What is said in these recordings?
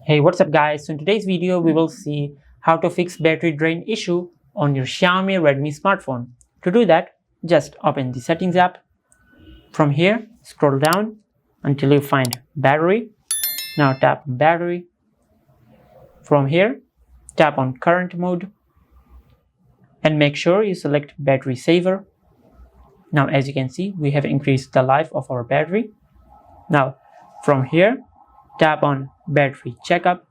Hey, what's up guys? So in today's video we will see how to fix battery drain issue on your Xiaomi Redmi smartphone. To do that, just open the settings app. From here, scroll down until you find battery. Now tap battery. From here, tap on current mode and make sure you select battery saver. Now as you can see, we have increased the life of our battery. Now from here, tap on battery checkup,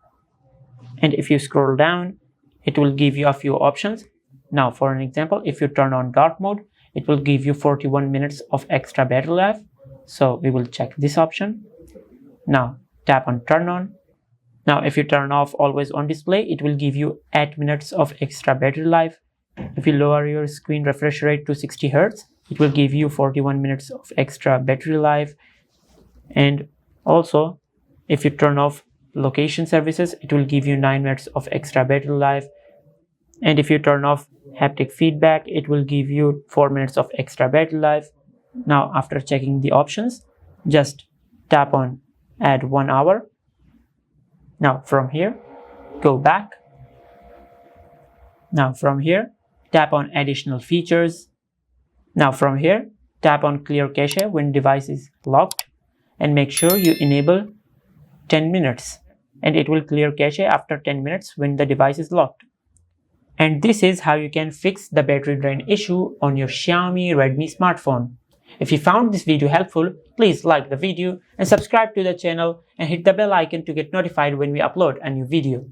and if you scroll down it will give you a few options. Now for an example, if you turn on dark mode, it will give you 41 minutes of extra battery life, so we will check this option. Now tap on turn on. Now if you turn off always on display, it will give you 8 minutes of extra battery life. If you lower your screen refresh rate to 60 Hz, it will give you 41 minutes of extra battery life. And also, if you turn off location services, it will give you 9 minutes of extra battery life. And if you turn off haptic feedback, it will give you 4 minutes of extra battery life. Now after checking the options, just tap on add 1 hour. Now from here, go back. Now from here, tap on additional features. Now from here, tap on clear cache when device is locked, and make sure you enable 10 minutes, and it will clear cache after 10 minutes when the device is locked. And this is how you can fix the battery drain issue on your Xiaomi Redmi smartphone. If you found this video helpful, please like the video and subscribe to the channel and hit the bell icon to get notified when we upload a new video.